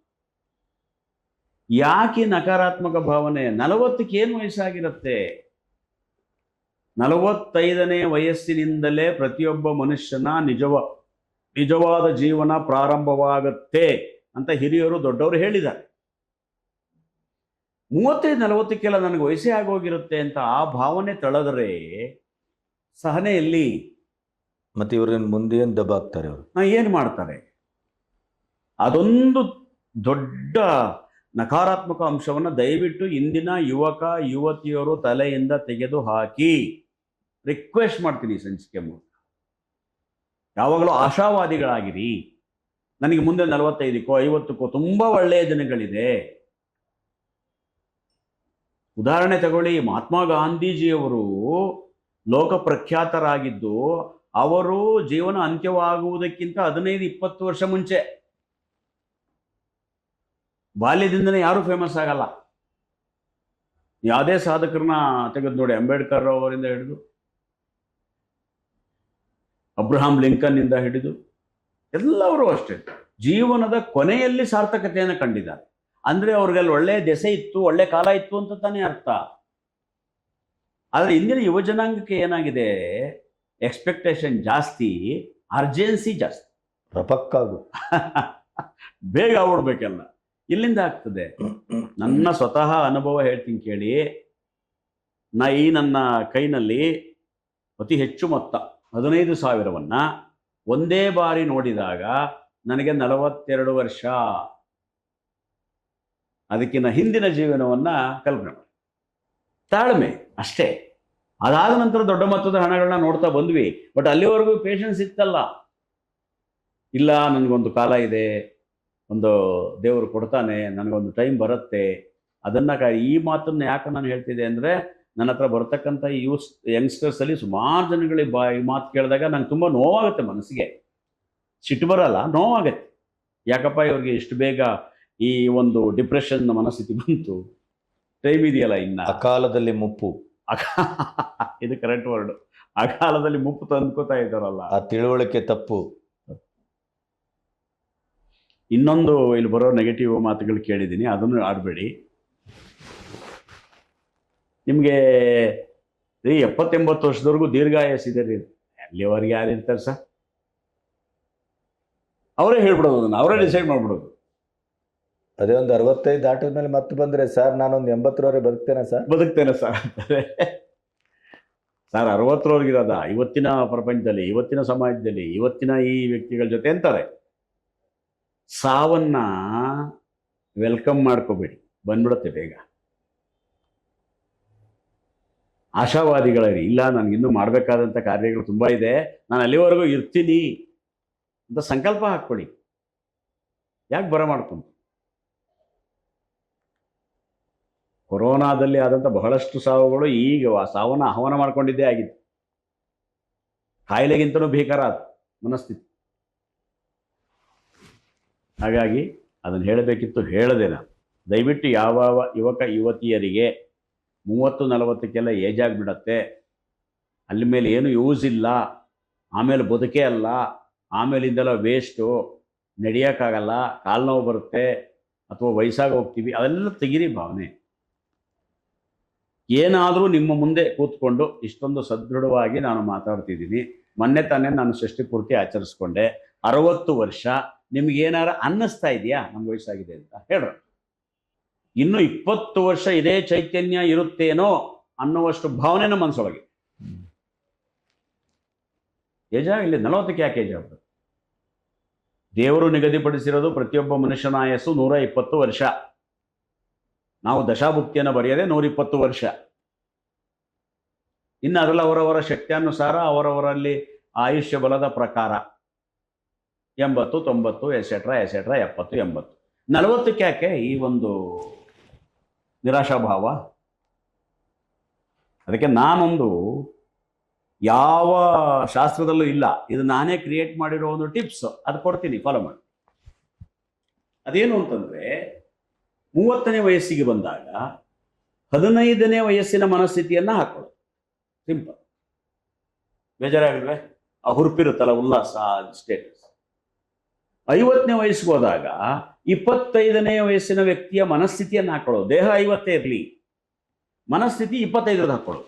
ಯಾಕೆ ನಕಾರಾತ್ಮಕ ಭಾವನೆ? 40ಕ್ಕೆ ಏನು ವಯಸ್ಸಾಗಿರುತ್ತೆ? 45ನೇ ವಯಸ್ಸಿನಿಂದಲೇ ಪ್ರತಿಯೊಬ್ಬ ಮನುಷ್ಯನ ನಿಜವಾದ ಜೀವನ ಪ್ರಾರಂಭವಾಗುತ್ತೆ ಅಂತ ಹಿರಿಯರು, ದೊಡ್ಡವರು ಹೇಳಿದ್ದಾರೆ. 35-40ಕ್ಕೆಲ್ಲ ನನಗೆ ವಯಸ್ಸೇ ಆಗೋಗಿರುತ್ತೆ ಅಂತ ಆ ಭಾವನೆ ತಳೆದರೆ ಸಹನೆಯಲ್ಲಿ ಮತ್ತೆ ಇವ್ರನ್ನ ಮುಂದೆ ದಬ್ಬಾಕ್ತಾರೆ. ಅವರು ಏನು ಮಾಡ್ತಾರೆ? ಅದೊಂದು ದೊಡ್ಡ ನಕಾರಾತ್ಮಕ ಅಂಶವನ್ನು ದಯವಿಟ್ಟು ಇಂದಿನ ಯುವಕ ಯುವತಿಯರು ತಲೆಯಿಂದ ತೆಗೆದು ಹಾಕಿ. ರಿಕ್ವೆಸ್ಟ್ ಮಾಡ್ತೀನಿ ಸಂಚಿಕೆ ಮೂಲಕ. ಯಾವಾಗಲೂ ಆಶಾವಾದಿಗಳಾಗಿರಿ. ನನಗೆ ಮುಂದೆ 45ಕ್ಕೋ 50ಕ್ಕೋ ತುಂಬ ಒಳ್ಳೆಯ ದಿನಗಳಿದೆ. ಉದಾಹರಣೆ ತಗೊಳ್ಳಿ, ಮಹಾತ್ಮ ಗಾಂಧೀಜಿಯವರು ಲೋಕ ಪ್ರಖ್ಯಾತರಾಗಿದ್ದು ಅವರು ಜೀವನ ಅಂತ್ಯವಾಗುವುದಕ್ಕಿಂತ 15-20 ವರ್ಷ ಮುಂಚೆ. ಬಾಲ್ಯದಿಂದನೇ ಯಾರೂ ಫೇಮಸ್ ಆಗಲ್ಲ. ಯಾವುದೇ ಸಾಧಕರನ್ನ ತೆಗೆದು ನೋಡಿ, ಅಂಬೇಡ್ಕರ್ ಅವರಿಂದ ಹಿಡಿದು ಅಬ್ರಹಾಂ ಲಿಂಕನ್ ಇಂದ ಹಿಡಿದು ಎಲ್ಲರೂ ಅಷ್ಟೇ ಜೀವನದ ಕೊನೆಯಲ್ಲಿ ಸಾರ್ಥಕತೆಯನ್ನು ಕಂಡಿದ್ದಾರೆ. ಅಂದರೆ ಅವ್ರಿಗೆಲ್ಲ ಒಳ್ಳೆಯ ದೆಸೆ ಇತ್ತು, ಒಳ್ಳೆ ಕಾಲ ಇತ್ತು ಅಂತ ತಾನೇ ಅರ್ಥ. ಆದರೆ ಇಂದಿನ ಯುವಜನಾಂಗಕ್ಕೆ ಏನಾಗಿದೆ, ಎಕ್ಸ್ಪೆಕ್ಟೇಷನ್ ಜಾಸ್ತಿ, ಅರ್ಜೆನ್ಸಿ ಜಾಸ್ತಿ. ಪ್ರಪಕ್ಕಾಗು ಬೇಗ ಆಗ್ಬಿಡ್ಬೇಕೆಲ್ಲ. ಇಲ್ಲಿಂದ ಆಗ್ತದೆ. ನನ್ನ ಸ್ವತಃ ಅನುಭವ ಹೇಳ್ತೀನಿ ಕೇಳಿ. ನನ್ನ ಕೈನಲ್ಲಿ ಅತಿ ಹೆಚ್ಚು ಮೊತ್ತ 15,000ವನ್ನು ಒಂದೇ ಬಾರಿ ನೋಡಿದಾಗ ನನಗೆ 42 ವರ್ಷ. ಅದಕ್ಕಿಂತ ಹಿಂದಿನ ಜೀವನವನ್ನು ಕಲ್ಪನೆ ಮಾಡಿ. ತಾಳ್ಮೆ ಅಷ್ಟೇ. ಅದಾದ ನಂತರ ದೊಡ್ಡ ಮೊತ್ತದ ಹಣಗಳನ್ನ ನೋಡ್ತಾ ಬಂದ್ವಿ. ಬಟ್ ಅಲ್ಲಿವರೆಗೂ ಪೇಷನ್ಸ್ ಇತ್ತಲ್ಲ. ಇಲ್ಲ, ನನಗೊಂದು ಕಾಲ ಇದೆ, ಒಂದು ದೇವರು ಕೊಡ್ತಾನೆ, ನನಗೊಂದು ಟೈಮ್ ಬರುತ್ತೆ, ಅದನ್ನು ಈ ಮಾತನ್ನು ಯಾಕೆ ನಾನು ಹೇಳ್ತಿದ್ದೆ ಅಂದರೆ, ನನ್ನ ಹತ್ರ ಬರ್ತಕ್ಕಂಥ ಯಂಗ್ಸ್ಟರ್ಸಲ್ಲಿ ಸುಮಾರು ಜನಗಳಿಗೆ ಈ ಮಾತು ಕೇಳಿದಾಗ ನಂಗೆ ತುಂಬ ನೋವಾಗುತ್ತೆ ಮನಸ್ಸಿಗೆ. ಸಿಟ್ಟು ಬರಲ್ಲ, ನೋವಾಗತ್ತೆ. ಯಾಕಪ್ಪ ಇವ್ರಿಗೆ ಇಷ್ಟು ಬೇಗ ಈ ಒಂದು ಡಿಪ್ರೆಷನ್ ಮನಸ್ಥಿತಿ ಬಂತು, ಟೈಮ್ ಇದೆಯಲ್ಲ ಇನ್ನ. ಅಕಾಲದಲ್ಲಿ ಮುಪ್ಪು, ಇದು ಕರೆಕ್ಟ್ ವರ್ಡ್. ಅಕಾಲದಲ್ಲಿ ಮುಪ್ಪು ತಂದ್ಕೋತಾ ಇದ್ದಾರಲ್ಲ, ಆ ತಿಳುವಳಿಕೆ ತಪ್ಪು. ಇನ್ನೊಂದು ಇಲ್ಲಿ ಬರೋ ನೆಗೆಟಿವ್ ಮಾತುಗಳು ಕೇಳಿದ್ದೀನಿ, ಅದನ್ನು ಆಡಬೇಡಿ. ನಿಮಗೆ 70-80 ವರ್ಷದವರೆಗೂ ದೀರ್ಘಾಯಸ್ಸಿದೆ ರೀ. ಅಲ್ಲಿವರೆಗೆ ಯಾರು ಇರ್ತಾರೆ ಸರ್? ಅವರೇ ಹೇಳ್ಬಿಡೋದು, ಅದನ್ನು ಅವರೇ ಡಿಸೈಡ್ ಮಾಡ್ಬಿಡೋದು. ಅದೇ ಒಂದು 65 ದಾಟಿದ ಮೇಲೆ ಮತ್ತೆ ಬಂದರೆ ಸರ್ ನಾನೊಂದು 80ರವರೆಗೆ ಬದುಕ್ತೇನೆ ಸರ್ ಅಂತಾರೆ. ಸರ್ 60ರವರೆಗಿರೋದ ಇವತ್ತಿನ ಪ್ರಪಂಚದಲ್ಲಿ, ಇವತ್ತಿನ ಸಮಾಜದಲ್ಲಿ, ಇವತ್ತಿನ ಈ ವ್ಯಕ್ತಿಗಳ ಜೊತೆ ಅಂತಾರೆ. ಸಾವನ್ನ ವೆಲ್ಕಮ್ ಮಾಡ್ಕೋಬೇಡಿ, ಬಂದ್ಬಿಡುತ್ತೆ ಬೇಗ. ಆಶಾವಾದಿಗಳಿರಿ, ಇಲ್ಲ ನನಗಿನ್ನೂ ಮಾಡಬೇಕಾದಂಥ ಕಾರ್ಯಗಳು ತುಂಬ ಇದೆ, ನಾನು ಅಲ್ಲಿವರೆಗೂ ಇರ್ತೀನಿ ಅಂತ ಸಂಕಲ್ಪ ಹಾಕ್ಕೊಳ್ಳಿ. ಯಾಕೆ ಬರ ಮಾಡ್ಕೊಂಡು? ಕೊರೋನಾದಲ್ಲಿ ಆದಂಥ ಬಹಳಷ್ಟು ಸಾವುಗಳು ಈಗ ಸಾವನ್ನ ಆಹ್ವಾನ ಮಾಡ್ಕೊಂಡಿದ್ದೇ ಆಗಿತ್ತು. ಕಾಯಿಲೆಗಿಂತಲೂ ಭೀಕರ ಅದು ಮನಸ್ಥಿತಿ. ಹಾಗಾಗಿ ಅದನ್ನು ಹೇಳಬೇಕಿತ್ತು, ಹೇಳದೆ ನಾನು. ದಯವಿಟ್ಟು ಯಾವ ಯುವಕ ಯುವತಿಯರಿಗೆ 30-40ಕ್ಕೆಲ್ಲ ಏಜ್ ಆಗಿಬಿಡತ್ತೆ, ಅಲ್ಲಿ ಮೇಲೆ ಏನು ಯೂಸ್ ಇಲ್ಲ, ಆಮೇಲೆ ಬದುಕೇ ಅಲ್ಲ, ಆಮೇಲಿಂದೆಲ್ಲ ವೇಸ್ಟು, ನಡೆಯೋಕ್ಕಾಗಲ್ಲ, ಕಾಲು ನೋವು ಬರುತ್ತೆ, ಅಥವಾ ವಯಸ್ಸಾಗಿ ಹೋಗ್ತೀವಿ, ಅವೆಲ್ಲ ತೆಗೀರಿ ಭಾವನೆ. ಏನಾದರೂ ನಿಮ್ಮ ಮುಂದೆ ಕೂತ್ಕೊಂಡು ಇಷ್ಟೊಂದು ಸದೃಢವಾಗಿ ನಾನು ಮಾತಾಡ್ತಿದ್ದೀನಿ. ಮೊನ್ನೆ ತಾನೇ ನಾನು ಷಷ್ಠಿ ಪೂರ್ತಿ ಆಚರಿಸ್ಕೊಂಡೆ. 60 ವರ್ಷ. ನಿಮಗೇನಾರ ಅನ್ನಿಸ್ತಾ ಇದೆಯಾ ನಮ್ಗೆ ವಯಸ್ಸಾಗಿದೆ ಅಂತ? ಹೇಳ್ರಿ. ಇನ್ನು 20 ವರ್ಷ ಇದೇ ಚೈತನ್ಯ ಇರುತ್ತೇನೋ ಅನ್ನುವಷ್ಟು ಭಾವನೆ ನಮ್ಮ ಮನಸ್ಸೊಳಗೆ. ಏಜಾಗಲಿ, 40ಕ್ಕೆ ಯಾಕೆ ಏಜ್ ಆಗ್ತದೆ? ದೇವರು ನಿಗದಿಪಡಿಸಿರೋದು ಪ್ರತಿಯೊಬ್ಬ ಮನುಷ್ಯನ ಆಯಸ್ಸು 120 ವರ್ಷ. ನಾವು ದಶಾಭುಕ್ತಿಯನ್ನು ಬರೆಯದೆ 120 ವರ್ಷ. ಇನ್ನು ಅದರಲ್ಲಿ ಅವರವರ ಶಕ್ತಿಯಾನುಸಾರ ಅವರವರಲ್ಲಿ ಆಯುಷ್ಯ ಬಲದ ಪ್ರಕಾರ 80, 90 ಎಸೆಟ್ರಾ 70, 80. 40ಕ್ಕೆ ಯಾಕೆ ಈ ಒಂದು ನಿರಾಶಾಭಾವ? ಅದಕ್ಕೆ ನಾನೊಂದು ಯಾವ ಶಾಸ್ತ್ರದಲ್ಲೂ ಇಲ್ಲ, ಇದು ನಾನೇ ಕ್ರಿಯೇಟ್ ಮಾಡಿರೋ ಒಂದು ಟಿಪ್ಸ್, ಅದು ಕೊಡ್ತೀನಿ, ಫಾಲೋ ಮಾಡಿ. ಅದೇನು ಅಂತಂದರೆ, 30ನೇ ವಯಸ್ಸಿಗೆ ಬಂದಾಗ 15ನೇ ವಯಸ್ಸಿನ ಮನಸ್ಥಿತಿಯನ್ನು ಹಾಕೊಳ್ಳೋದು. ಸಿಂಪಲ್. ಬೇಜಾರಾಗಲ್ವೇ? ಆ ಹುರುಪಿರುತ್ತಲ್ಲ, ಉಲ್ಲಾಸ, ಸ್ಟೇಟಸ್. 50ನೇ ವಯಸ್ಸಿಗೆ ಹೋದಾಗ 25ನೇ ವಯಸ್ಸಿನ ವ್ಯಕ್ತಿಯ ಮನಸ್ಥಿತಿಯನ್ನು ಹಾಕೊಳ್ಳೋದು. ದೇಹ 50 ಇರಲಿ, ಮನಸ್ಥಿತಿ 25 ಹಾಕೊಳ್ಳೋದು.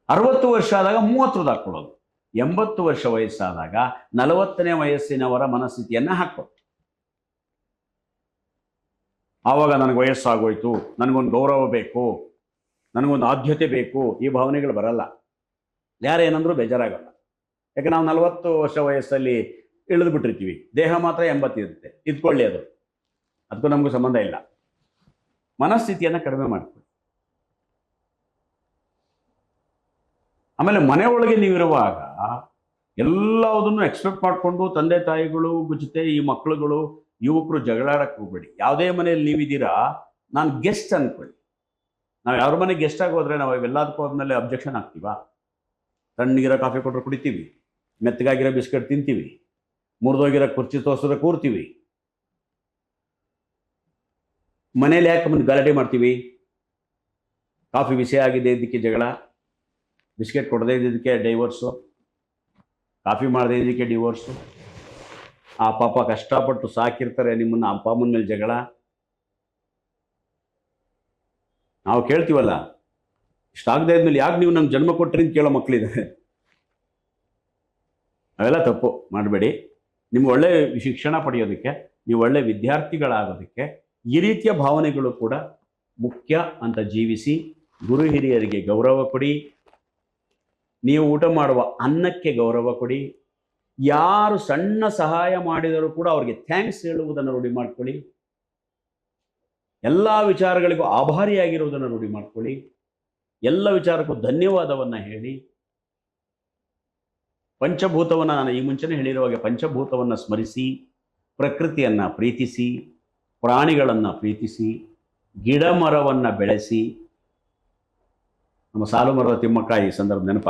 60 ವರ್ಷ ಆದಾಗ 30 ಹಾಕೊಳ್ಳೋದು. 80 ವರ್ಷ ವಯಸ್ಸಾದಾಗ 40ನೇ ವಯಸ್ಸಿನವರ ಮನಸ್ಥಿತಿಯನ್ನು ಹಾಕೊಳ್ಳೋದು. ಆವಾಗ ನನಗೆ ವಯಸ್ಸಾಗೋಯ್ತು, ನನಗೊಂದು ಗೌರವ ಬೇಕು, ನನಗೊಂದು ಆದ್ಯತೆ ಬೇಕು, ಈ ಭಾವನೆಗಳು ಬರಲ್ಲ. ಯಾರೇನಂದ್ರೂ ಬೇಜಾರಾಗಲ್ಲ. ಯಾಕೆ ನಾವು 40 ವರ್ಷ ವಯಸ್ಸಲ್ಲಿ ಇಳಿದು ಬಿಟ್ಟಿರ್ತೀವಿ, ದೇಹ ಮಾತ್ರ 80 ಇರುತ್ತೆ. ಇದ್ಕೊಳ್ಳಿ, ಅದಕ್ಕೂ ನಮಗೂ ಸಂಬಂಧ ಇಲ್ಲ. ಮನಸ್ಥಿತಿಯನ್ನು ಕಡಿಮೆ ಮಾಡ್ಕೊಳ್ಳಿ. ಆಮೇಲೆ ಮನೆ ಒಳಗೆ ನೀವಿರುವಾಗ ಎಲ್ಲದನ್ನು ಎಕ್ಸ್ಪೆಕ್ಟ್ ಮಾಡಿಕೊಂಡು ತಂದೆ ತಾಯಿಗಳು ಜೊತೆ ಈ ಮಕ್ಕಳುಗಳು ಯುವಕರು ಜಗಳಾಡಕ್ಕೆ ಹೋಗ್ಬೇಡಿ. ಯಾವುದೇ ಮನೆಯಲ್ಲಿ ನೀವಿದ್ದೀರಾ, ನಾನು ಗೆಸ್ಟ್ ಅಂದ್ಕೊಳ್ಳಿ. ನಾವು ಯಾರ ಮನೆಗೆ ಗೆಸ್ಟ್ ಆಗಿ ಹೋದ್ರೆ ನಾವು ಇವೆಲ್ಲದಕ್ಕೂ ಹೋದ್ಮೇಲೆ ಅಬ್ಜೆಕ್ಷನ್ ಆಗ್ತೀವ? ತಣ್ಣಗಿರೋ ಕಾಫಿ ಕೊಟ್ಟರೆ ಕುಡಿತೀವಿ, ಮೆತ್ತಗಾಗಿರೋ ಬಿಸ್ಕೆಟ್ ತಿಂತೀವಿ, ಮುರಿದೋಗಿರೋ ಕುರ್ಚಿ ತೋರಿಸಿದ್ರೆ ಕೂರ್ತೀವಿ. ಮನೇಲಿ ಯಾಕೆ ಮುಂದೆ ಗಲಾಟೆ ಮಾಡ್ತೀವಿ? ಕಾಫಿ ಬಿಸಿ ಆಗಿದೆ ಇದಕ್ಕೆ ಜಗಳ, ಬಿಸ್ಕೆಟ್ ಕೊಡದೇ ಇದ್ದಕ್ಕೆ ಡೈವರ್ಸು, ಕಾಫಿ ಮಾಡದೇ ಇದ್ದಕ್ಕೆ ಡಿವೋರ್ಸು. ಆ ಪಾಪ ಕಷ್ಟಪಟ್ಟು ಸಾಕಿರ್ತಾರೆ ನಿಮ್ಮನ್ನು, ಅಪ್ಪ ಅಮ್ಮನ ಮೇಲೆ ಜಗಳ. ನಾವು ಕೇಳ್ತೀವಲ್ಲ, ಇಷ್ಟಾಗದೇ ಇದ್ಮೇಲೆ ಯಾಕೆ ನೀವು ನಮ್ಗೆ ಜನ್ಮ ಕೊಟ್ರಿ ಅಂತ ಕೇಳೋ ಮಕ್ಕಳಿದ್ದಾರೆ. ಅವೆಲ್ಲ ತಪ್ಪು ಮಾಡಬೇಡಿ. ನಿಮ್ಗೆ ಒಳ್ಳೆ ಶಿಕ್ಷಣ ಪಡೆಯೋದಕ್ಕೆ, ನೀವು ಒಳ್ಳೆ ವಿದ್ಯಾರ್ಥಿಗಳಾಗೋದಕ್ಕೆ ಈ ರೀತಿಯ ಭಾವನೆಗಳು ಕೂಡ ಮುಖ್ಯ ಅಂತ ಜೀವಿಸಿ, ಗುರು ಹಿರಿಯರಿಗೆ ಗೌರವ ಕೊಡಿ. ನೀವು ಊಟ ಮಾಡುವ ಅನ್ನಕ್ಕೆ ಗೌರವ ಕೊಡಿ. ಯಾರು ಸಣ್ಣ ಸಹಾಯ ಮಾಡಿದರೂ ಕೂಡ ಅವರಿಗೆ ಥ್ಯಾಂಕ್ಸ್ ಹೇಳುವುದನ್ನು ರೂಢಿ ಮಾಡ್ಕೊಳ್ಳಿ. ಎಲ್ಲ ವಿಚಾರಗಳಿಗೂ ಆಭಾರಿಯಾಗಿರುವುದನ್ನು ರೂಢಿ ಮಾಡ್ಕೊಳ್ಳಿ. ಎಲ್ಲ ವಿಚಾರಕ್ಕೂ ಧನ್ಯವಾದವನ್ನು ಹೇಳಿ. ಪಂಚಭೂತವನ್ನು, ನಾನು ಈ ಮುಂಚೆನೇ ಹೇಳಿರುವಾಗೆ ಪಂಚಭೂತವನ್ನು ಸ್ಮರಿಸಿ, ಪ್ರಕೃತಿಯನ್ನು ಪ್ರೀತಿಸಿ, ಪ್ರಾಣಿಗಳನ್ನು ಪ್ರೀತಿಸಿ, ಗಿಡ ಮರವನ್ನು ಬೆಳೆಸಿ, ನಮ್ಮ ಸಾಲು ಮರದ ತಿಮ್ಮಕ್ಕ ಈ ಸಂದರ್ಭ ನೆನಪ,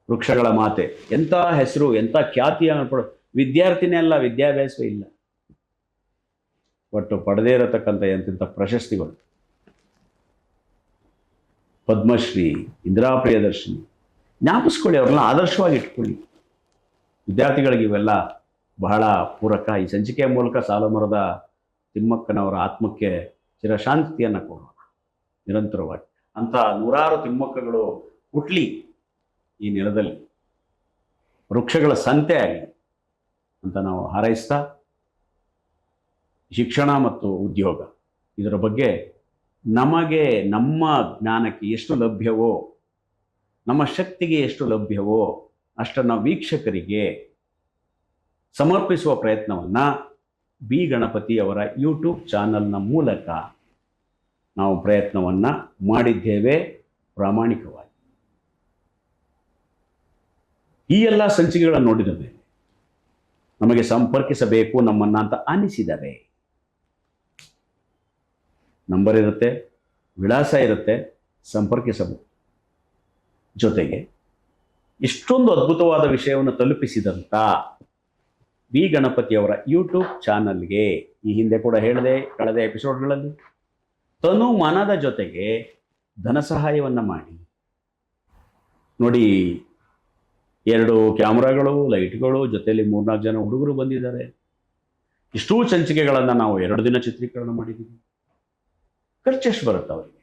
ವೃಕ್ಷಗಳ ಮಾತೆ, ಎಂಥ ಹೆಸರು, ಎಂಥ ಖ್ಯಾತಿಯನ್ನು ವಿದ್ಯಾರ್ಥಿನೇ ಅಲ್ಲ, ವಿದ್ಯಾಭ್ಯಾಸವೇ ಇಲ್ಲ, ಒಟ್ಟು ಪಡೆದೇ ಇರತಕ್ಕಂಥ ಎಂತೆಂಥ ಪ್ರಶಸ್ತಿಗಳು, ಪದ್ಮಶ್ರೀ, ಇಂದಿರಾ ಪ್ರಿಯದರ್ಶಿನಿ. ಜ್ಞಾಪಿಸ್ಕೊಳ್ಳಿ, ಅವ್ರನ್ನ ಆದರ್ಶವಾಗಿ ಇಟ್ಕೊಳ್ಳಿ. ವಿದ್ಯಾರ್ಥಿಗಳಿಗೆ ಇವೆಲ್ಲ ಬಹಳ ಪೂರಕ. ಈ ಸಂಚಿಕೆಯ ಮೂಲಕ ಸಾಲುಮರದ ತಿಮ್ಮಕ್ಕನವರ ಆತ್ಮಕ್ಕೆ ಚಿರಶಾಂತಿಯನ್ನು ಕೊಡೋಣ ನಿರಂತರವಾಗಿ. ಅಂಥ ನೂರಾರು ತಿಮ್ಮಕ್ಕಗಳು ಹುಟ್ಲಿ ಈ ನೆಲದಲ್ಲಿ, ವೃಕ್ಷಗಳ ಸಂತೆ ಆಗಲಿ ಅಂತ ನಾವು ಹಾರೈಸ್ತಾ, ಶಿಕ್ಷಣ ಮತ್ತು ಉದ್ಯೋಗ ಇದರ ಬಗ್ಗೆ ನಮಗೆ ನಮ್ಮ ಜ್ಞಾನಕ್ಕೆ ಎಷ್ಟು ಲಭ್ಯವೋ, ನಮ್ಮ ಶಕ್ತಿಗೆ ಎಷ್ಟು ಲಭ್ಯವೋ ಅಷ್ಟನ್ನು ವೀಕ್ಷಕರಿಗೆ ಸಮರ್ಪಿಸುವ ಪ್ರಯತ್ನವನ್ನು ಬಿ ಗಣಪತಿ ಅವರ ಯೂಟ್ಯೂಬ್ ಚಾನಲ್ನ ಮೂಲಕ ನಾವು ಪ್ರಯತ್ನವನ್ನು ಮಾಡಿದ್ದೇವೆ ಪ್ರಾಮಾಣಿಕವಾಗಿ. ಈ ಎಲ್ಲ ಸಂಚಿಕೆಗಳನ್ನು ನೋಡಿದ ಮೇಲೆ ನಮಗೆ ಸಂಪರ್ಕಿಸಬೇಕು ನಮ್ಮನ್ನು ಅಂತ ಅನಿಸಿದರೆ ನಂಬರ್ ಇರುತ್ತೆ, ವಿಳಾಸ ಇರುತ್ತೆ, ಸಂಪರ್ಕಿಸಬಹುದು. ಜೊತೆಗೆ ಇಷ್ಟೊಂದು ಅದ್ಭುತವಾದ ವಿಷಯವನ್ನು ತಲುಪಿಸಿದಂಥ ಬಿ ಗಣಪತಿಯವರ ಯೂಟ್ಯೂಬ್ ಚಾನಲ್ಗೆ ಈ ಹಿಂದೆ ಕೂಡ ಹೇಳಿದೆ, ಕಳೆದ ಎಪಿಸೋಡ್ಗಳಲ್ಲಿ, ತನು ಮನದ ಜೊತೆಗೆ ಧನ ಸಹಾಯವನ್ನು ಮಾಡಿ ನೋಡಿ. 2 ಕ್ಯಾಮ್ರಾಗಳು, ಲೈಟ್ಗಳು, ಜೊತೆಯಲ್ಲಿ 3-4 ಜನ ಹುಡುಗರು ಬಂದಿದ್ದಾರೆ. ಇಷ್ಟೂ ಸಂಚಿಕೆಗಳನ್ನು ನಾವು 2 ದಿನ ಚಿತ್ರೀಕರಣ ಮಾಡಿದ್ದೀವಿ. ಖರ್ಚೆಷ್ಟು ಬರುತ್ತೆ ಅವರಿಗೆ?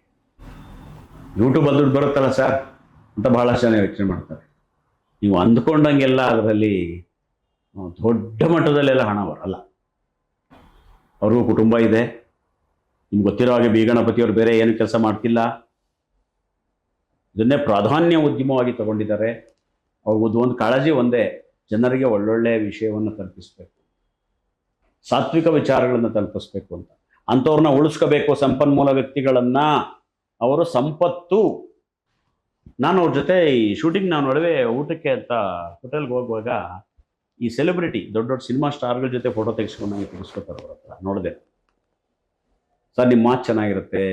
ಯೂಟ್ಯೂಬಲ್ಲಿ ದುಡ್ಡು ಬರುತ್ತಲ್ಲ ಸರ್ ಅಂತ ಬಹಳಷ್ಟು ಜನ ಯೋಚನೆ ಮಾಡ್ತಾರೆ. ನೀವು ಅಂದ್ಕೊಂಡಂಗೆಲ್ಲ ಅದರಲ್ಲಿ ದೊಡ್ಡ ಮಟ್ಟದಲ್ಲೆಲ್ಲ ಹಣ ಬರಲ್ಲ. ಅವ್ರಿಗೂ ಕುಟುಂಬ ಇದೆ. ನಿಮ್ಗೆ ಗೊತ್ತಿರೋ ಹಾಗೆ ಬಿ ಗಣಪತಿಯವರು ಬೇರೆ ಏನು ಕೆಲಸ ಮಾಡ್ತಿಲ್ಲ, ಇದನ್ನೇ ಪ್ರಾಧಾನ್ಯ ಉದ್ಯಮವಾಗಿ ತಗೊಂಡಿದ್ದಾರೆ. ಅವ್ರಿಗೂ ಒಂದು ಕಾಳಜಿ ಒಂದೇ, ಜನರಿಗೆ ಒಳ್ಳೊಳ್ಳೆ ವಿಷಯವನ್ನು ತಲುಪಿಸ್ಬೇಕು, ಸಾತ್ವಿಕ ವಿಚಾರಗಳನ್ನು ತಲುಪಿಸ್ಬೇಕು ಅಂತ. ಅಂಥವ್ರನ್ನ ಉಳಿಸ್ಕೋಬೇಕು, ಸಂಪನ್ಮೂಲ ವ್ಯಕ್ತಿಗಳನ್ನು. ಅವರು ಸಂಪತ್ತು. ನಾನು ಅವ್ರ ಜೊತೆ ಈ ಶೂಟಿಂಗ್ ನಾವು ನಡುವೆ ಊಟಕ್ಕೆ ಅಂತ ಹೋಟೆಲ್ಗೆ ಹೋಗುವಾಗ ಈ ಸೆಲೆಬ್ರಿಟಿ ದೊಡ್ಡ ದೊಡ್ಡ ಸಿನಿಮಾ ಸ್ಟಾರ್ಗಳ ಜೊತೆ ಫೋಟೋ ತೆಗೆಸ್ಕೊಂಡು ತೆಗೆಸ್ಕೊತಾರೆ. ಅವ್ರ ಹತ್ರ ನೋಡಿದೆ, ಸರ್ ನಿಮ್ಮ ಮಾತು ಚೆನ್ನಾಗಿರುತ್ತೆ,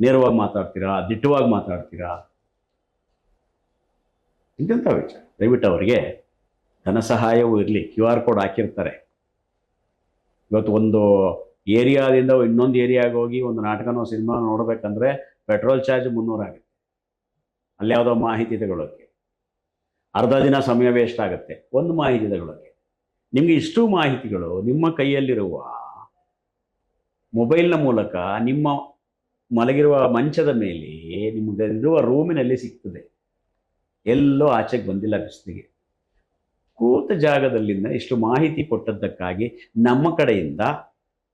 ನೇರವಾಗಿ ಮಾತಾಡ್ತೀರಾ, ದಿಟ್ಟವಾಗಿ ಮಾತಾಡ್ತೀರಾ, ಇಂತೆಂಥ ವಿಚಾರ. ದಯವಿಟ್ಟು ಅವರಿಗೆ ಧನ ಸಹಾಯವೂ ಇರಲಿ. QR ಕೋಡ್ ಹಾಕಿರ್ತಾರೆ. ಇವತ್ತು ಒಂದು ಏರಿಯಾದಿಂದ ಇನ್ನೊಂದು ಏರಿಯಾಗೆ ಹೋಗಿ ಒಂದು ನಾಟಕನೋ ಸಿನಿಮಾ ನೋಡಬೇಕಂದ್ರೆ ಪೆಟ್ರೋಲ್ ಚಾರ್ಜ್ 300 ಆಗುತ್ತೆ. ಅಲ್ಲಿ ಯಾವುದೋ ಮಾಹಿತಿ ತಗೊಳ್ಳೋಕ್ಕೆ ಅರ್ಧ ದಿನ ಸಮಯ ವೇಸ್ಟ್ ಆಗುತ್ತೆ ಒಂದು ಮಾಹಿತಿ ತಗೊಳ್ಳೋಕ್ಕೆ. ನಿಮಗೆ ಇಷ್ಟು ಮಾಹಿತಿಗಳು ನಿಮ್ಮ ಕೈಯಲ್ಲಿರುವ ಮೊಬೈಲ್ನ ಮೂಲಕ ನಿಮ್ಮ ಮಲಗಿರುವ ಮಂಚದ ಮೇಲೆ, ನಿಮಗಿರುವ ರೂಮಿನಲ್ಲಿ ಸಿಗ್ತದೆ. ಎಲ್ಲೋ ಆಚೆಗೆ ಬಂದಿಲ್ಲ ಬಿಸಿಲಿಗೆ. ಕೂತ ಜಾಗದಲ್ಲಿಂದ ಇಷ್ಟು ಮಾಹಿತಿ ಕೊಟ್ಟದ್ದಕ್ಕಾಗಿ ನಮ್ಮ ಕಡೆಯಿಂದ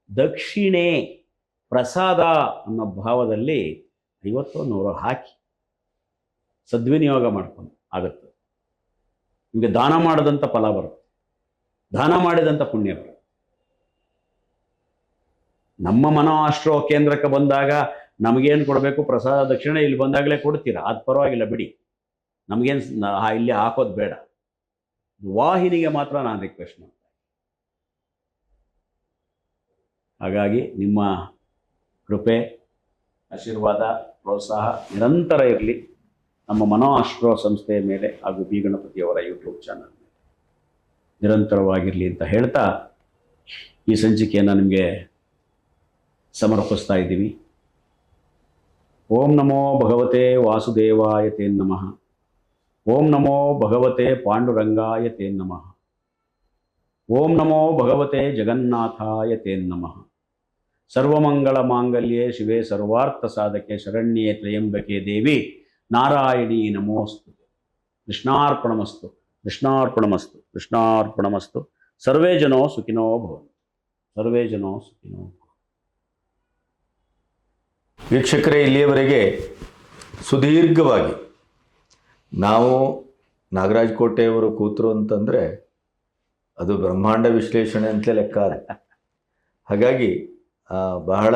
ದಕ್ಷಿಣೆ ಪ್ರಸಾದ ಅನ್ನೋ ಭಾವದಲ್ಲಿ 50-100 ಹಾಕಿ ಸದ್ವಿನಿಯೋಗ ಮಾಡ್ಕೊಂಡು ಆಗುತ್ತೆ. ನಿಮಗೆ ದಾನ ಮಾಡದಂಥ ಫಲ ಬರುತ್ತೆ, ದಾನ ಮಾಡಿದಂಥ ಪುಣ್ಯ ಬರುತ್ತೆ. ನಮ್ಮ ಮನೋ ಆಶ್ರೋ ಕೇಂದ್ರಕ್ಕೆ ಬಂದಾಗ ನಮಗೇನು ಕೊಡಬೇಕು ಪ್ರಸಾದ ದಕ್ಷಿಣೆ ಇಲ್ಲಿ ಬಂದಾಗಲೇ ಕೊಡ್ತೀರಾ, ಅದು ಪರವಾಗಿಲ್ಲ ಬಿಡಿ, ನಮಗೇನು ಇಲ್ಲಿ ಹಾಕೋದು ಬೇಡ. ವಾಹಿನಿಗೆ ಮಾತ್ರ ನಾನು ರಿಕ್ವೆಸ್ಟ್ ಮಾಡ್ತೀನಿ. ಹಾಗಾಗಿ ನಿಮ್ಮ ಕೃಪೆ, ಆಶೀರ್ವಾದ, ಪ್ರೋತ್ಸಾಹ ನಿರಂತರ ಇರಲಿ ನಮ್ಮ ಮನೋ ಆಶ್ರೋ ಸಂಸ್ಥೆಯ ಮೇಲೆ ಹಾಗೂ ಬಿ ಗಣಪತಿಯವರ ಯೂಟ್ಯೂಬ್ ಚಾನಲ್ ಮೇಲೆ ನಿರಂತರವಾಗಿರಲಿ ಅಂತ ಹೇಳ್ತಾ ಈ ಸಂಚಿಕೆಯನ್ನು ನಿಮಗೆ ಸಮರ್ಪಿಸ್ತಾ ಇದ್ದೀವಿ. ಓಂ ನಮೋ ಭಗವತೆ ವಾಸುದೇವಾಯ ತೇ ನಮಃ. ಓಂ ನಮೋ ಭಗವತೆ ಪಾಂಡುರಂಗಾಯ ತೇ ನಮಃ. ಓಂ ನಮೋ ಭಗವತೆ ಜಗನ್ನಾಥಾಯ ತೇ ನಮಃ. ಸರ್ವಮಂಗಳ ಮಾಂಗಲ್ಯೆ ಶಿವೆ ಸರ್ವಾರ್ಥ ಸಾಧಕೆ ಶರಣ್ಯೆ ತ್ರಯಂಬಕೆ ದೇವಿ ನಾರಾಯಣಿ ನಮೋಸ್ತು. ಕೃಷ್ಣಾರ್ಪಣಮಸ್ತು, ಕೃಷ್ಣಾರ್ಪಣಮಸ್ತು, ಕೃಷ್ಣಾರ್ಪಣಮಸ್ತು. ಸರ್ವೇ ಜನೋ ಸುಖಿನೋ ಭವಂತು, ಸರ್ವೇ ಜನೋ ಸುಖಿನೋ ಭವಂತು. ವೀಕ್ಷಕರೇ, ಇಲ್ಲಿಯವರೆಗೆ ಸುದೀರ್ಘವಾಗಿ ನಾವು ನಾಗರಾಜ್ ಕೋಟೆಯವರು ಕೂತರು ಅಂತಂದರೆ ಅದು ಬ್ರಹ್ಮಾಂಡ ವಿಶ್ಲೇಷಣೆ ಅಂತಲೇ ಲೆಕ್ಕ. ಹಾಗಾಗಿ ಬಹಳ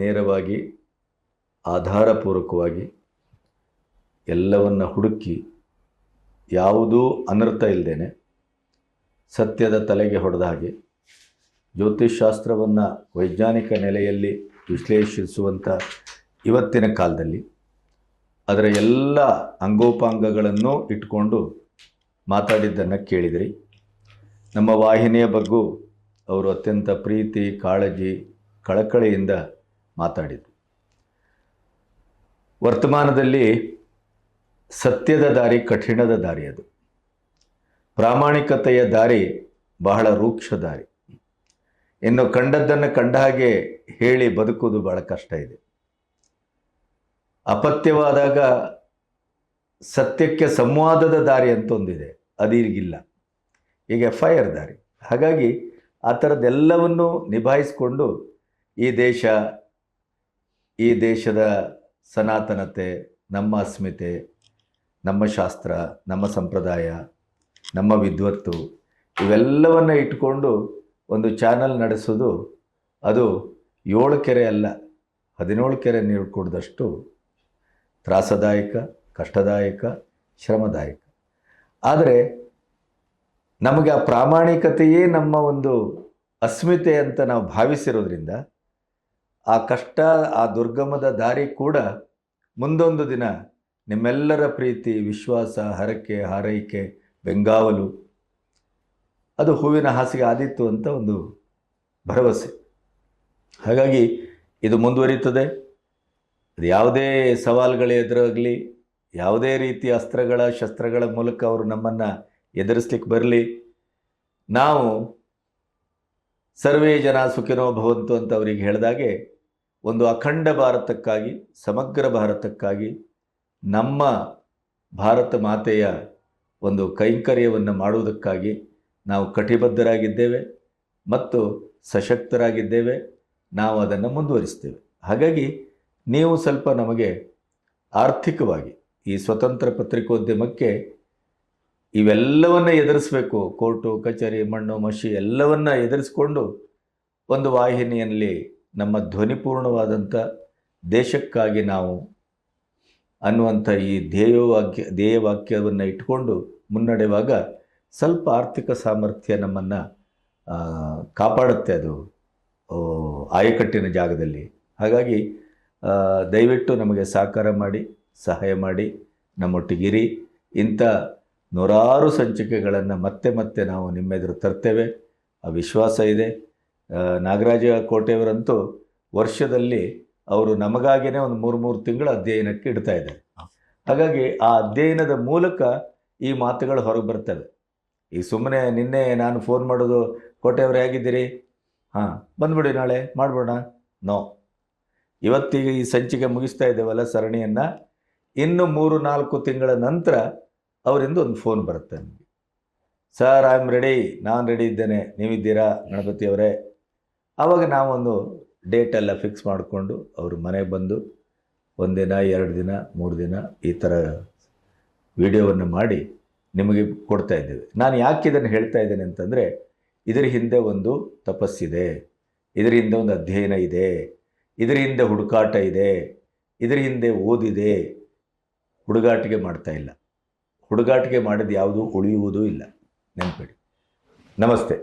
ನೇರವಾಗಿ ಆಧಾರಪೂರ್ವಕವಾಗಿ ಎಲ್ಲವನ್ನು ಹುಡುಕಿ ಯಾವುದೂ ಅನರ್ಥ ಇಲ್ಲದೇನೆ ಸತ್ಯದ ತಲೆಗೆ ಹೊಡೆದ ಹಾಗೆ ಜ್ಯೋತಿಷ್ಶಾಸ್ತ್ರವನ್ನು ವೈಜ್ಞಾನಿಕ ನೆಲೆಯಲ್ಲಿ ವಿಶ್ಲೇಷಿಸುವಂಥ ಇವತ್ತಿನ ಕಾಲದಲ್ಲಿ ಅದರ ಎಲ್ಲ ಅಂಗೋಪಾಂಗಗಳನ್ನು ಇಟ್ಕೊಂಡು ಮಾತಾಡಿದ್ದನ್ನು ಕೇಳಿದ್ರಿ. ನಮ್ಮ ವಾಹಿನಿಯ ಬಗ್ಗೂ ಅವರು ಅತ್ಯಂತ ಪ್ರೀತಿ, ಕಾಳಜಿ, ಕಳಕಳಿಯಿಂದ ಮಾತಾಡಿದರು. ವರ್ತಮಾನದಲ್ಲಿ ಸತ್ಯದ ದಾರಿ ಕಠಿಣದ ದಾರಿ, ಅದು ಪ್ರಾಮಾಣಿಕತೆಯ ದಾರಿ ಬಹಳ ರೂಕ್ಷ ದಾರಿ. ಇನ್ನು ಕಂಡದ್ದನ್ನು ಕಂಡ ಹಾಗೆ ಹೇಳಿ ಬದುಕುವುದು ಬಹಳ ಕಷ್ಟ ಇದೆ. ಅಪತ್ಯವಾದಾಗ ಸತ್ಯಕ್ಕೆ ಸಂವಾದದ ದಾರಿ ಅಂತ ಒಂದಿದೆ, ಅದೀಗಿಲ್ಲ. ಈಗ FIR ದಾರಿ. ಹಾಗಾಗಿ ಆ ಥರದ್ದೆಲ್ಲವನ್ನು ನಿಭಾಯಿಸಿಕೊಂಡು ಈ ದೇಶದ ಸನಾತನತೆ, ನಮ್ಮ ಅಸ್ಮಿತೆ, ನಮ್ಮ ಶಾಸ್ತ್ರ, ನಮ್ಮ ಸಂಪ್ರದಾಯ, ನಮ್ಮ ವಿದ್ವತ್ತು ಇವೆಲ್ಲವನ್ನು ಇಟ್ಕೊಂಡು ಒಂದು ಚಾನಲ್ ನಡೆಸೋದು ಅದು 7 ಕೆರೆ ಅಲ್ಲ 17 ಕೆರೆ ನೀರು ಕುಡಿದಷ್ಟು ತ್ರಾಸದಾಯಕ, ಕಷ್ಟದಾಯಕ, ಶ್ರಮದಾಯಕ. ಆದರೆ ನಮಗೆ ಆ ಪ್ರಾಮಾಣಿಕತೆಯೇ ನಮ್ಮ ಒಂದು ಅಸ್ಮಿತೆ ಅಂತ ನಾವು ಭಾವಿಸಿರೋದ್ರಿಂದ ಆ ಕಷ್ಟ, ಆ ದುರ್ಗಮದ ದಾರಿ ಕೂಡ ಮುಂದೊಂದು ದಿನ ನಿಮ್ಮೆಲ್ಲರ ಪ್ರೀತಿ, ವಿಶ್ವಾಸ, ಹರಕೆ, ಹಾರೈಕೆ, ಬೆಂಗಾವಲು ಅದು ಹೂವಿನ ಹಾಸಿಗೆ ಆದಿತ್ತು ಅಂತ ಒಂದು ಭರವಸೆ. ಹಾಗಾಗಿ ಇದು ಮುಂದುವರಿಯುತ್ತದೆ. ಅದು ಯಾವುದೇ ಸವಾಲುಗಳು ಎದುರಾಗಲಿ, ಯಾವುದೇ ರೀತಿಯ ಅಸ್ತ್ರಗಳ ಶಸ್ತ್ರಗಳ ಮೂಲಕ ಅವರು ನಮ್ಮನ್ನು ಎದುರಿಸ್ಲಿಕ್ಕೆ ಬರಲಿ, ನಾವು ಸರ್ವೇ ಜನ ಸುಖಿನೋ ಭವಂತು ಅಂತ ಅವರಿಗೆ ಹೇಳಿದಾಗೆ ಒಂದು ಅಖಂಡ ಭಾರತಕ್ಕಾಗಿ, ಸಮಗ್ರ ಭಾರತಕ್ಕಾಗಿ, ನಮ್ಮ ಭಾರತ ಮಾತೆಯ ಒಂದು ಕೈಂಕರ್ಯವನ್ನು ಮಾಡುವುದಕ್ಕಾಗಿ ನಾವು ಕಟಿಬದ್ಧರಾಗಿದ್ದೇವೆ ಮತ್ತು ಸಶಕ್ತರಾಗಿದ್ದೇವೆ. ನಾವು ಅದನ್ನು ಮುಂದುವರಿಸ್ತೇವೆ. ಹಾಗಾಗಿ ನೀವು ಸ್ವಲ್ಪ ನಮಗೆ ಆರ್ಥಿಕವಾಗಿ ಈ ಸ್ವತಂತ್ರ ಪತ್ರಿಕೋದ್ಯಮಕ್ಕೆ ಇವೆಲ್ಲವನ್ನು ಎದುರಿಸಬೇಕು. ಕೋರ್ಟು, ಕಚೇರಿ, ಮಣ್ಣು, ಮಸಿ ಎಲ್ಲವನ್ನ ಎದುರಿಸ್ಕೊಂಡು ಒಂದು ವಾಹಿನಿಯಲ್ಲಿ ನಮ್ಮ ಧ್ವನಿಪೂರ್ಣವಾದಂಥ ದೇಶಕ್ಕಾಗಿ ನಾವು ಅನ್ನುವಂಥ ಈ ಧ್ಯೇಯವಾಕ್ಯವನ್ನು ಇಟ್ಕೊಂಡು ಮುನ್ನಡೆಯುವಾಗ ಸ್ವಲ್ಪ ಆರ್ಥಿಕ ಸಾಮರ್ಥ್ಯ ನಮ್ಮನ್ನು ಕಾಪಾಡುತ್ತೆ, ಅದು ಆಯಕಟ್ಟಿನ ಜಾಗದಲ್ಲಿ. ಹಾಗಾಗಿ ದಯವಿಟ್ಟು ನಮಗೆ ಸಹಕಾರ ಮಾಡಿ, ಸಹಾಯ ಮಾಡಿ, ನಮ್ಮೊಟ್ಟಿಗಿರಿ. ಇಂಥ ನೂರಾರು ಸಂಚಿಕೆಗಳನ್ನು ಮತ್ತೆ ಮತ್ತೆ ನಾವು ನಿಮ್ಮೆದುರು ತರ್ತೇವೆ, ಆ ವಿಶ್ವಾಸ ಇದೆ. ನಾಗರಾಜ ಕೋಟೆಯವರಂತೂ ವರ್ಷದಲ್ಲಿ ಅವರು ನಮಗಾಗಿಯೇ ಒಂದು 3 ತಿಂಗಳ ಅಧ್ಯಯನಕ್ಕೆ ಇಡ್ತಾ ಇದ್ದಾರೆ. ಹಾಗಾಗಿ ಆ ಅಧ್ಯಯನದ ಮೂಲಕ ಈ ಮಾತುಗಳು ಹೊರಗೆ ಬರ್ತವೆ. ಈ ಸುಮ್ಮನೆ ನಿನ್ನೆ ನಾನು ಫೋನ್ ಮಾಡೋದು, ಕೋಟೆಯವರು ಹೇಗಿದ್ದೀರಿ, ಹಾಂ ಬಂದ್ಬಿಡಿ ನಾಳೆ ಮಾಡ್ಬೋಣ, ನೋ. ಇವತ್ತಿಗೆ ಈ ಸಂಚಿಕೆ ಮುಗಿಸ್ತಾ ಇದ್ದೇವಲ್ಲ ಸರಣಿಯನ್ನು, ಇನ್ನು 3-4 ತಿಂಗಳ ನಂತರ ಅವರಿಂದ ಒಂದು ಫೋನ್ ಬರುತ್ತೆ ನನಗೆ. ಸರ್ ಐ ಆಮ್ ರೆಡಿ, ನಾನು ರೆಡಿ ಇದ್ದೇನೆ, ನೀವಿದ್ದೀರಾ ಗಣಪತಿಯವರೇ? ಆವಾಗ ನಾವೊಂದು ಡೇಟೆಲ್ಲ ಫಿಕ್ಸ್ ಮಾಡಿಕೊಂಡು ಅವರು ಮನೆಗೆ ಬಂದು 1 ದಿನ 2 ದಿನ 3 ದಿನ ಈ ಥರ ವಿಡಿಯೋವನ್ನು ಮಾಡಿ ನಿಮಗೆ ಕೊಡ್ತಾ ಇದ್ದೇವೆ. ನಾನು ಯಾಕೆ ಇದನ್ನು ಹೇಳ್ತಾ ಇದ್ದೇನೆ ಅಂತಂದರೆ, ಇದರ ಹಿಂದೆ ಒಂದು ತಪಸ್ಸಿದೆ, ಇದರ ಹಿಂದೆ ಒಂದು ಅಧ್ಯಯನ ಇದೆ, ಇದರ ಹಿಂದೆ ಹುಡುಕಾಟ ಇದೆ, ಇದರ ಹಿಂದೆ ಓದಿದೆ. ಹುಡುಗಾಟಿಕೆ ಮಾಡ್ತಾ ಇಲ್ಲ. ಹುಡುಗಾಟಿಕೆ ಮಾಡಿದ ಯಾವುದೂ ಉಳಿಯುವುದೂ ಇಲ್ಲ, ನೆನಪಿಡಿ. ನಮಸ್ತೆ.